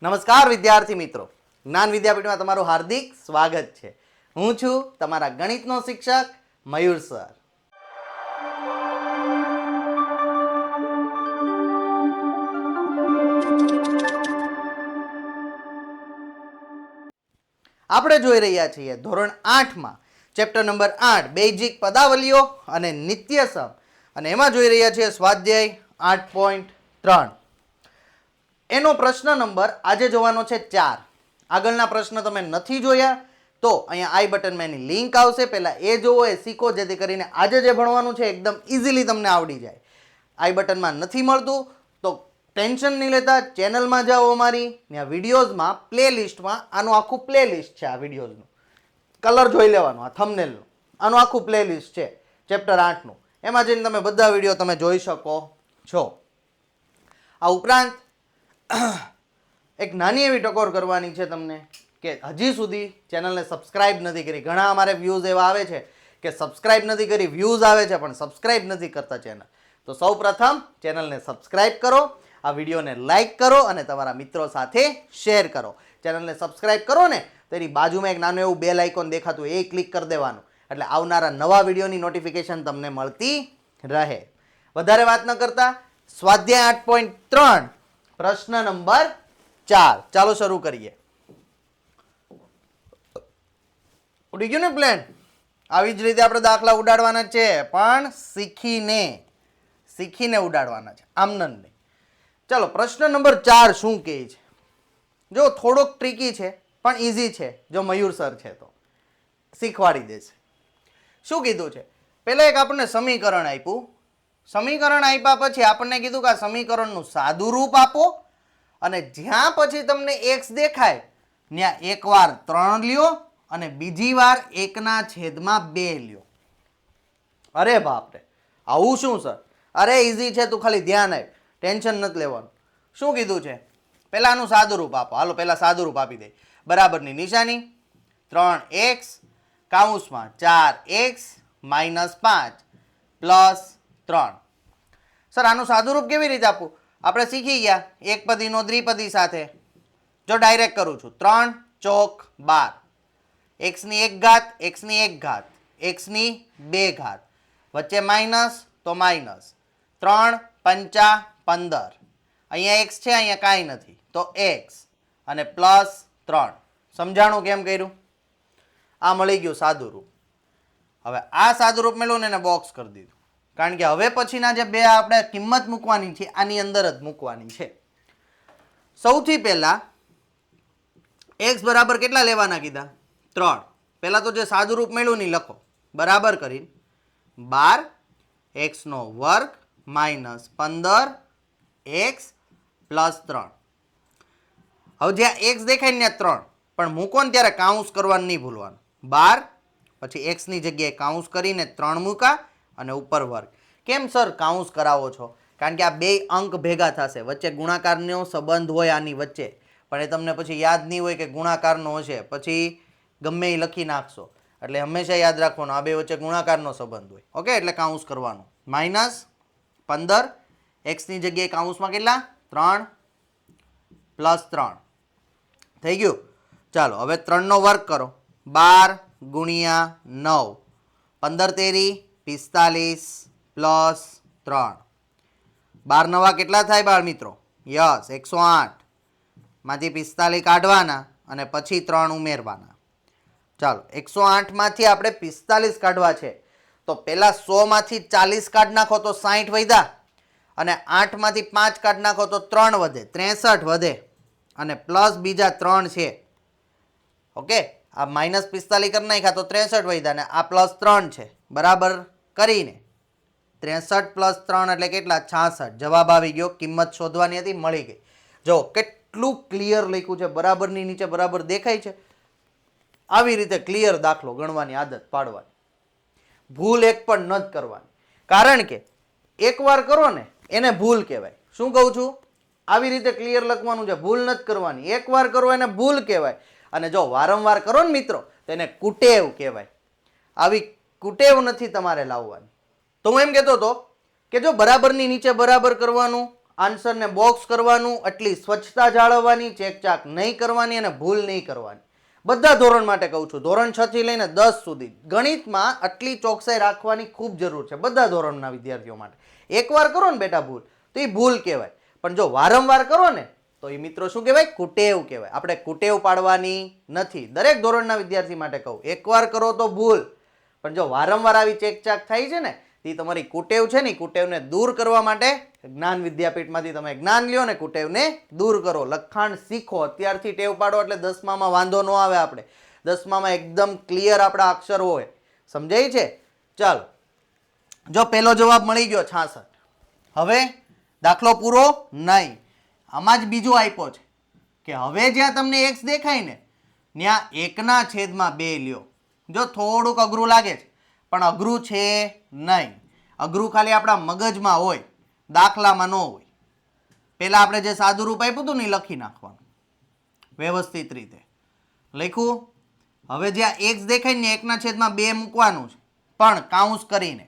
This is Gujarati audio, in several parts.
નમસ્કાર વિદ્યાર્થી મિત્રો, જ્ઞાન વિદ્યાપીઠમાં તમારું હાર્દિક સ્વાગત છે. હું છું તમારા ગણિતનો શિક્ષક મયુર સર. આપણે જોઈ રહ્યા છીએ ધોરણ 8માં ચેપ્ટર નંબર 8 બેઝિક પદાવલીઓ અને નિત્યસમ, અને એમાં જોઈ રહ્યા છીએ સ્વાધ્યાય 8.3. એનો પ્રશ્ન નંબર આજે જોવાનો છે 4. આગળના પ્રશ્ન તમે નથી જોયા તો અહીંયા આઈ બટનમાં એની લિંક આવશે, પહેલા એ જોવો, એ શીખો, જેથી કરીને આજે જે ભણવાનું છે એકદમ ઇઝીલી તમને આવડી જાય. આઈ બટનમાં નથી મળતું તો ટેન્શન નહીં લેતા, ચેનલમાં જાઓ અમારી, ત્યાં વિડીયોઝમાં પ્લેલિસ્ટમાં આનું આખું પ્લેલિસ્ટ છે. આ વિડીયોઝનું કલર જોઈ લેવાનું, આ થંબનેલનું, આનું આખું પ્લેલિસ્ટ છે ચેપ્ટર 8નું. એમાં જઈને તમે બધા વિડીયો તમે જોઈ શકો છો. આ ઉપરાંત એક નાની એવી ટકોર કરવાની છે તમને કે હજી સુધી ચેનલને સબસ્ક્રાઇબ નથી કરી. ઘણા અમારે વ્યૂઝ એવા આવે છે કે સબસ્ક્રાઇબ નથી કરી, વ્યૂઝ આવે છે પણ સબસ્ક્રાઇબ નથી કરતા ચેનલ. તો સૌ પ્રથમ ચેનલને સબસ્ક્રાઇબ કરો, આ વિડીયોને લાઇક કરો અને તમારા મિત્રો સાથે શેર કરો. ચેનલને સબસ્ક્રાઇબ કરો ને તો એની બાજુમાં એક નાનું એવું બેલ આઇકોન દેખાતું, એ ક્લિક કરી દેવાનું, એટલે આવનારા નવા વિડીયોની નોટિફિકેશન તમને મળતી રહે. વધારે વાત ન કરતા સ્વાધ્યાય 8.3 પ્રશ્ન નંબર 4 ચાલો શરૂ કરીએ. ઉડી ગયું ને પ્લેન? આવી જ રીતે આપણે દાખલા ઉડાડવાના છે, પણ શીખીને ઉડાડવાના છે, આમનન નહીં. ચાલો પ્રશ્ન નંબર 4 શું કહે છે? જો થોડોક ટ્રિકી છે પણ ઇઝી છે, જો મયુર સર છે તો શીખવાડી દેશે. શું કીધું છે? પહેલા એક આપણને સમીકરણ આપ્યું. સમીકરણ આપ્યા પછી આપણને કીધું કે આ સમીકરણનું સાદું રૂપ આપો, અને જ્યાં પછી તમને x દેખાય ત્યાં એકવાર 3 લ્યો અને બીજી વાર 1/2 લ્યો. અરે બાપરે, આવું શું સર? અરે ઇઝી છે, તું ખાલી ધ્યાન આપ, ટેન્શન નથી લેવાનું. શું કીધું છે? પહેલા આનું સાદું રૂપ આપો. હાલો પહેલા સાદું રૂપ આપી દે. બરાબરની નિશાની, 3x કૌંસમાં 4x - 5 + 3. સર આનું સાદું રૂપ કેવી રીતે આપવું? આપણે શીખી ગયા એકપદીનો દ્વિપદી સાથે. જો ડાયરેક્ટ કરું છું, 3 ચોક 12, x ની 1 ઘાત, x ની 1 ઘાત, x ની 2 ઘાત, વચ્ચે માઇનસ તો માઇનસ, 3 પંચા 15, અહીંયા x છે, અહીંયા કાંઈ નથી તો x, અને +3. સમજાણું કેમ કર્યું? આ મળી ગયું સાદું રૂપ. હવે આ સાદું રૂપ મેળવું ને એને બોક્સ કરી દીધું, કારણ કે હવે પછીના જે બે આપણે કિંમત મૂકવાની છે આની અંદર જ મૂકવાની છે. સૌથી પહેલા x બરાબર કેટલા લેવાના કીધા? 3. પહેલા તો જે સાદું રૂપ મેળવું નહીં લખો, બરાબર કરીને 12 x² - 15 x + 3. હવે જ્યાં x દેખાય ને ત્યાં 3, પણ મૂકો ને ત્યારે કાઉન્સ કરવાનું નહીં ભૂલવાનું. 12 પછી x ની જગ્યાએ કાઉન્સ કરીને 3 મૂકા અને ઉપર વર્ગ. કેમ સર કાઉન્સ કરાવો છો? કારણ કે આ બે અંક ભેગા થશે, વચ્ચે ગુણાકારનો સંબંધ હોય આની વચ્ચે, પણ એ તમને પછી યાદ નહીં હોય કે ગુણાકારનો હશે, પછી ગમે એ લખી નાખશો. એટલે હંમેશા યાદ રાખવાનું આ બે વચ્ચે ગુણાકારનો સંબંધ હોય. ઓકે, એટલે કાઉન્સ કરવાનું. -15 x ની જગ્યાએ કાઉન્સમાં કેટલા? 3 + 3 થઈ ગયું. ચાલો હવે 3 નો વર્ગ કરો. 12 × 9, 15 તેરી 45 + 3. 12 નવા કેટલા થાય બાળ મિત્રો? યસ 108. માંથી 45 કાઢવાના અને પછી 3 ઉમેરવાના. ચાલો 108 માંથી આપણે 45 કાઢવા છે તો પહેલા 100 માંથી 40 કાઢ નાખો તો 60 વધ્યા, અને 8 માંથી 5 કાઢ નાખો તો 3 વધે, 63 વધે, અને પ્લસ બીજા 3 છે. ઓકે, આ -45 કરી નાખ્યા તો 63 વધ્યા, અને આ +3 છે. બરાબર કરીને 63 + 3 એટલે કેટલા? 66. જવાબ આવી ગયો. કિંમત શોધવાની હતી, મળી ગઈ. જો કેટલું ક્લિયર લખ્યું છે, બરાબરની નીચે બરાબર દેખાય છે. આવી રીતે ક્લિયર દાખલો ગણવાની આદત પાડવાની, ભૂલ એક પણ ન જ કરવાની. કારણ કે એકવાર કરો ને એને ભૂલ કહેવાય. શું કહું છું? આવી રીતે ક્લિયર લખવાનું છે, ભૂલ ન જ કરવાની. એકવાર કરો એને ભૂલ કહેવાય, અને જો વારંવાર કરો ને મિત્રો તો એને કુટેવ કહેવાય. આવી કુટેવ નથી તમારે લાવવાની. તો હું એમ કહેતો હતો કે જો બરાબરની નીચે બરાબર કરવાનું, આન્સરને બોક્સ કરવાનું, એટલી સ્વચ્છતા જાળવવાની, ચેકચાક નહીં કરવાની અને ભૂલ નહીં કરવાની. બધા ધોરણ માટે કહું છું, ધોરણ 6 થી લઈને 10 સુધી ગણિતમાં આટલી ચોકસાઈ રાખવાની ખૂબ જરૂર છે બધા ધોરણના વિદ્યાર્થીઓ માટે. એકવાર કરો ને બેટા ભૂલ તો એ ભૂલ કહેવાય, પણ જો વારંવાર કરો ને તો એ મિત્રો શું કહેવાય? કુટેવ કહેવાય. આપણે કુટેવ પાડવાની નથી. દરેક ધોરણના વિદ્યાર્થી માટે કહું, એકવાર કરો તો ભૂલ, પણ જો વારંવાર આવી ચેકચાક થાય છે ને એ તમારી કુટેવ છે ને, કુટેવને દૂર કરવા માટે જ્ઞાન વિદ્યાપીઠમાંથી તમે જ્ઞાન લ્યો ને કુટેવને દૂર કરો. લખાણ શીખો, અત્યારથી ટેવ પાડો એટલે 10માં વાંધો ન આવે. આપણે 10માં એકદમ ક્લિયર આપણા અક્ષર હોય. સમજાય છે? ચાલો, જો પહેલો જવાબ મળી ગયો 66. હવે દાખલો પૂરો નહીં, આમાં જ બીજો આપ્યો છે કે હવે જ્યાં તમને x દેખાય ને ત્યાં 1/2 લ્યો. જો થોડુંક અઘરું લાગે છે પણ અઘરું છે નહીં. અઘરું ખાલી આપણા મગજમાં હોય, દાખલામાં ન હોય. પહેલા આપણે જે સાદું રૂપ આપ્યું હતું ને એ લખી નાખવાનું વ્યવસ્થિત રીતે. લખ્યું. હવે જ્યાં x દેખાય ને 1/2 મૂકવાનું છે, પણ કાઉન્સ કરીને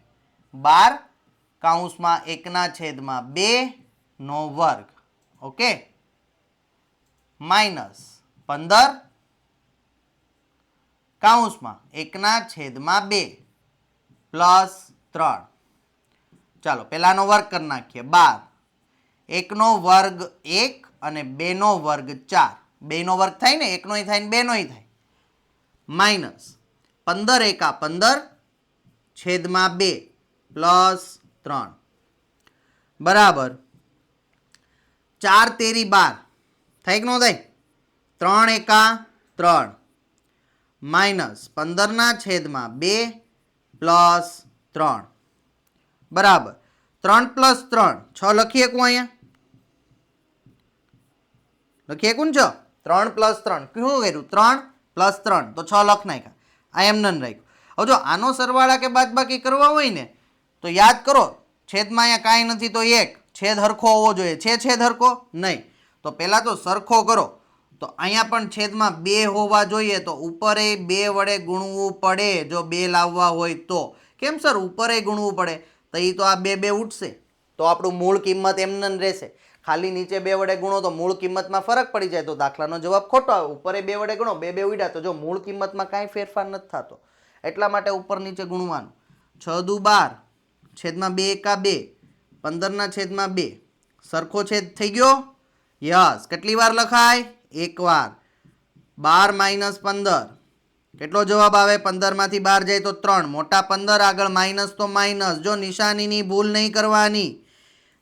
12 કાઉન્સમાં 1/2 નો વર્ગ, ઓકે, માઇનસ 15 કાઉન્સમાં 1/2 પ્લસ 3. ચાલો પહેલાનો વર્ગ કરી નાખીએ. 12 1 નો વર્ગ 1 અને 2 નો વર્ગ 4. 2 નો વર્ગ થાય ને, 1 નોય થાય ને 2 નોય થાય. માઇનસ 15 એકા 15 છેદમાં 2 પ્લસ 3 બરાબર 4 તેરી 12 થાય કે ન થાય? 3 એકા 3 માઇનસ 15/2 પ્લસ 3 બરાબર 3 પ્લસ 3 6 લખીએ કોણ? અહીંયા લખીએ કોણ? 3 પ્લસ 3 શું કર્યું? 3 પ્લસ 3 તો 6 લખ નાખ્યા. આ એમ નન રાખ્યું. હવે જો આનો સરવાળા કે બાદબાકી કરવા હોય ને તો યાદ કરો, છેદમાં અહીંયા કાંઈ નથી તો 1, છેદ હરખો હોવો જોઈએ. છે છેદ હરખો? નહીં. તો પહેલા તો સરખો કરો. તો અહીંયા પણ છેદમાં 2 હોવા જોઈએ, તો ઉપરે 2 વડે ગુણવું પડે. જો 2 લાવવા હોય તો. કેમ સર ઉપરે ગુણવું પડે? તો એ તો આ 2 ઉઠશે તો આપણું મૂળ કિંમત એમને રહેશે. ખાલી નીચે 2 વડે ગુણો તો મૂળ કિંમતમાં ફરક પડી જાય, તો દાખલાનો જવાબ ખોટો આવે. ઉપરે 2 વડે ગુણો, 2 ઉડ્યા તો જો મૂળ કિંમતમાં કાંઈ ફેરફાર નથી થતો, એટલા માટે ઉપર નીચે ગુણવાનું. 6 દુ 12 છેદમાં 2 એકા 2 15/2 સરખો છેદ થઈ ગયો. યસ. કેટલી વાર લખાય? એક વાર. 12 માઇનસ 15 કેટલો જવાબ આવે? 15 માંથી 12 જાય તો 3. મોટા 15 આગળ માઇનસ તો માઇનસ. જો નિશાનીની ભૂલ નહીં કરવાની,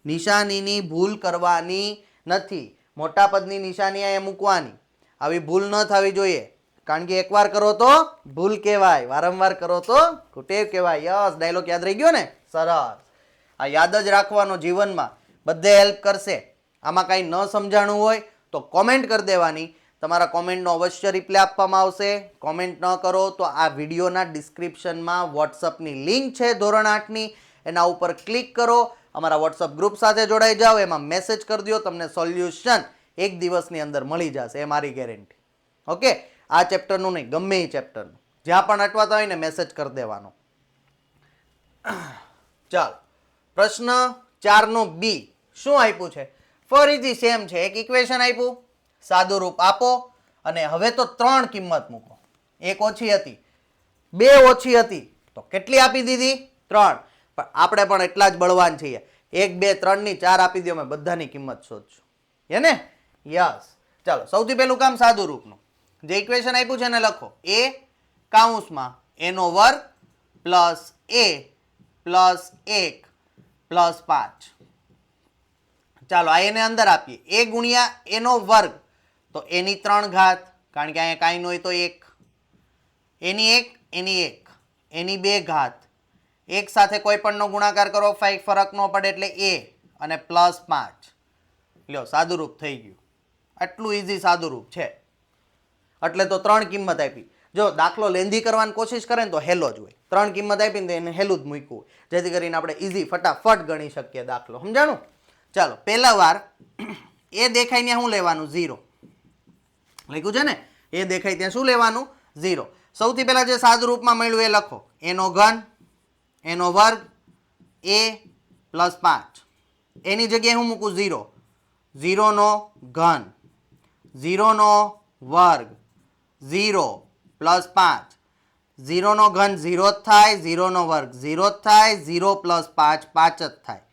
નિશાનીની ભૂલ કરવાની નથી. મોટા પદની નિશાની અહીંયા મૂકવાની. આવી ભૂલ ન થવી જોઈએ, કારણ કે એકવાર કરો તો ભૂલ કહેવાય, વારંવાર કરો તો કુટેવ કહેવાય. યસ, ડાયલોગ યાદ રહી ગયો ને? સરસ. આ યાદ જ રાખવાનો, જીવનમાં બધે હેલ્પ કરશે. આમાં કાંઈ ન સમજાણું હોય તો કોમેન્ટ કરી દેવાની. તમારા કોમેન્ટનો અવશ્ય રિપ્લાય આપવામાં આવશે. કોમેન્ટ ન કરો તો આ વિડીયોના ડિસ્ક્રિપ્શનમાં વોટ્સઅપની લિંક છે ધોરણ 8ની, એના ઉપર ક્લિક કરો. અમારા વોટ્સઅપ ગ્રુપ સાથે જોડાઈ જાઓ, એમાં મેસેજ કરી દો, તમને સોલ્યુશન 1 દિવસની અંદર મળી જશે, એ મારી ગેરંટી. ઓકે, આ ચેપ્ટરનું નહીં, ગમે એ ચેપ્ટરનું, જ્યાં પણ અટવાતા હોય ને મેસેજ કરી દેવાનો. ચાલો, પ્રશ્ન 4નો બી શું આપ્યું છે? ફરીથી સેમ છે, એક ઇક્વેશન આપ્યું, સાદું રૂપ આપો અને હવે તો 3 કિંમત મૂકો. 1 ઓછી હતી, 2 ઓછી હતી, તો કેટલી આપી દીધી? 3. પણ આપણે પણ એટલા જ બળવાન છીએ. 1 2 3 ની 4 આપી દો, અમે બધાની કિંમત શોધશું. હે ને? યસ. ચાલો, સૌથી પહેલું કામ સાદું રૂપનું. જે ઇક્વેશન આપ્યું છે એને લખો. a કાઉન્સમાં a નો વર્ગ પ્લસ a પ્લસ 1 પ્લસ 5. ચાલો, આ એને અંદર આપીએ. a ગુણ્યા a નો વર્ગ તો a ની 3 ઘાત, કારણ કે અહીંયા કાંઈ ન હોય તો 1. a ની 1, a ની 1, a ની 2 ઘાત. 1 સાથે કોઈ પણનો ગુણાકાર કરો, ફરક ન પડે એટલે a અને પ્લસ 5. લ્યો, સાદું રૂપ થઈ ગયું. આટલું ઇઝી સાદું રૂપ છે, એટલે તો 3 કિંમત આપી. જો દાખલો લેન્ધી કરવાની કોશિશ કરે ને તો હેલો જ હોય. 3 કિંમત આપીને તો એને હેલું જ મૂક્યું, જેથી કરીને આપણે ઇઝી ફટાફટ ગણી શકીએ દાખલો. સમજાણું? ચાલો, પહેલા વાર એ દેખાય ત્યાં શું લેવાનું? 0 લખ્યું છે ને? એ દેખાય ત્યાં શું લેવાનું? 0. સૌથી પહેલા જે સાદું રૂપમાં મળ્યું એ લખો. a નો ઘન, a નો વર્ગ, a પ્લસ 5. એની જગ્યાએ હું મૂકું 0, 0નો ઘન, 0નો વર્ગ, 0 પ્લસ 5, 0નો ઘન 0 જ થાય, 0નો વર્ગ 0 જ થાય, 0 પ્લસ 5 5 જ થાય.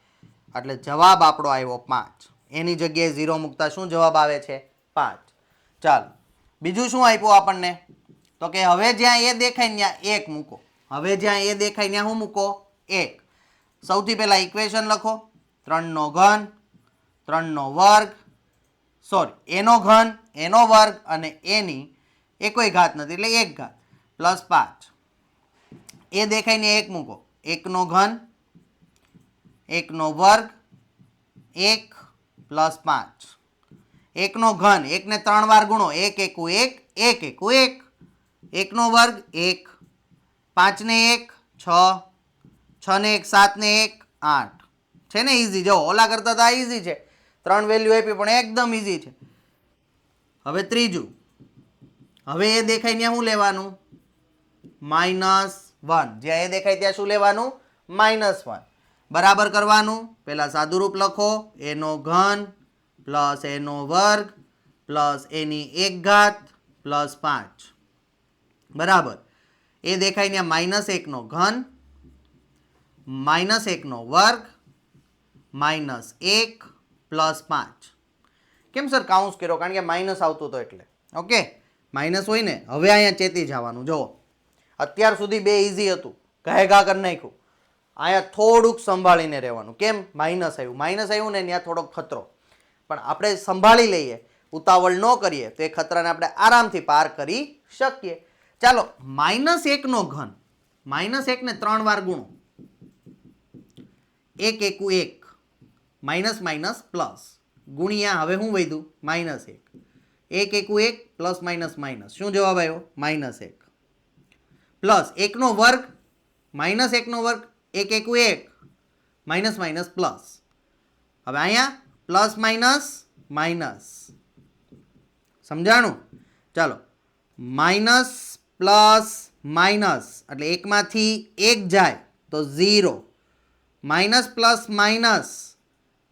એટલે જવાબ આપણો આવ્યો 5. એની જગ્યાએ 0 મૂકતા શું જવાબ આવે છે? 5. ચાલો બીજું શું આપ્યું આપણને? તો કે હવે જ્યાં એ દેખાય ત્યાં 1 મૂકો. હવે જ્યાં એ દેખાય ત્યાં શું મૂકો? 1. સૌથી પહેલા ઇક્વેશન લખો. 3નો ઘન, 3નો વર્ગ, સોરી એનો ઘન, એનો વર્ગ અને એની એ કોઈ ઘાત નથી એટલે 1 ઘાત પ્લસ 5. એ દેખાય ને 1 મૂકો. 1નો ઘન, 1નો વર્ગ, 1 પ્લસ 5. 1નો ઘન, 1 ને 3 વાર ગુણો, 1 એકુ 1, 1 એકુ 1. 1નો વર્ગ 1, 5 ને 1 6, 6 ને 1 7 ને 1 8. છે ને ઇઝી? જો ઓલા કરતા તો આ ઇઝી છે, 3 વેલ્યુ આપી પણ એકદમ ઇઝી છે. હવે ત્રીજું, હવે એ દેખાય ત્યાં શું લેવાનું? -1. જ્યાં એ દેખાય ત્યાં શું લેવાનું? -1. બરાબર કરવાનું. પહેલા સાદુરૂપ લખો. એનો ઘન પ્લસ એનો વર્ગ પ્લસ એની 1 ઘાત પ્લસ 5. બરાબર. એ દેખાય ત્યાં -1નો ઘન, -1નો વર્ગ, -1 પ્લસ 5. કેમ સર કાઉન્સ કર્યો? કારણ કે માઇનસ આવતું હતું એટલે. ઓકે, માઇનસ હોય ને. હવે અહીંયા ચેતી જવાનું. જુઓ અત્યાર સુધી બે ઇઝી હતું, ઘા કરી નાખ્યું. અહીંયા થોડુંક સંભાળીને રહેવાનું. કેમ? માઇનસ આવ્યું ને ત્યાં થોડોક ખતરો. પણ આપણે સંભાળી લઈએ, ઉતાવળ ન કરીએ તો એ ખતરાને આપણે આરામથી પાર કરી શકીએ. ચાલો -1નો ઘન, -1 ને 3 વાર ગુણો, 1 એકુ 1, માઇનસ માઇનસ પ્લસ, ગુણ્યા હવે શું વધ્યું? -1. 1 એકુ 1 પ્લસ માઇનસ માઇનસ, શું જવાબ આવ્યો? -1 પ્લસ 1નો વર્ગ, -1નો વર્ગ, 1 એકુ 1, માઇનસ માઇનસ પ્લસ. હવે અહીંયા પ્લસ માઇનસ માઇનસ, સમજાણું? ચાલો માઇનસ પ્લસ માઇનસ એટલે એકમાંથી 1 જાય તો 0, માઇનસ પ્લસ માઇનસ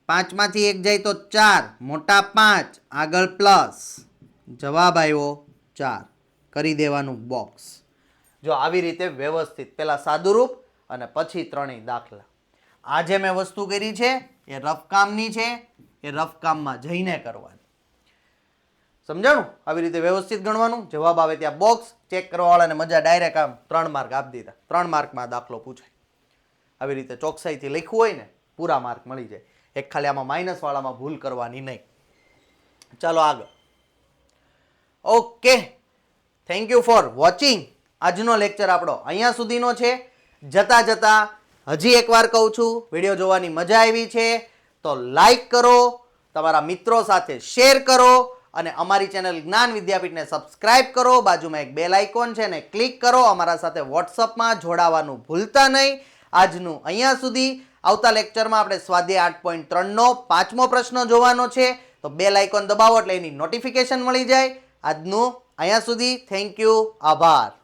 5માંથી 1 જાય તો 4, મોટા 5 આગળ પ્લસ, જવાબ આવ્યો 4. કરી દેવાનું બોક્સ. જો આવી રીતે વ્યવસ્થિત પહેલા સાદુરૂપ અને પછી ત્રણેય દાખલા. આ જે મેં વસ્તુ કરી છે એ રફકામની છે, એ રફકામમાં જઈને કરવાની. સમજાણું? આવી રીતે વ્યવસ્થિત ગણવાનું. જવાબ આવે ત્યાં બોક્સ. ચેક કરવાવાળાને મજા, ડાયરેક્ટ આમ 3 માર્ક આપી દીધા. 3 માર્કમાં દાખલો પૂછાય. આવી રીતે ચોકસાઈથી લખ્યું હોય ને પૂરા માર્ક મળી જાય. એક ખાલી આમાં માઇનસ વાળામાં ભૂલ કરવાની નહીં. ચાલો આગળ. Okay, thank you for watching. આજનો લેક્ચર આપણો અહીંયા સુધીનો છે. જતા જતા હજી એકવાર કહું છું, વિડીયો જોવાની મજા આવી છે તો લાઈક કરો, તમારા મિત્રો સાથે શેર કરો અને અમારી ચેનલ જ્ઞાન વિદ્યાપીઠને સબસ્ક્રાઇબ કરો. બાજુમાં એક બેલ આઇકોન છે ને ક્લિક કરો. અમારા સાથે વોટ્સઅપમાં જોડાવાનું ભૂલતા નહીં. આજનું અહીંયા સુધી. આવતા લેક્ચરમાં આપણે સ્વાધ્યાય 8.3નો 5મો પ્રશ્ન જોવાનો છે, તો બેલ આઇકોન દબાવો એટલે એની નોટિફિકેશન મળી જાય. આજનું અહીંયા સુધી. થેન્ક યુ, આભાર.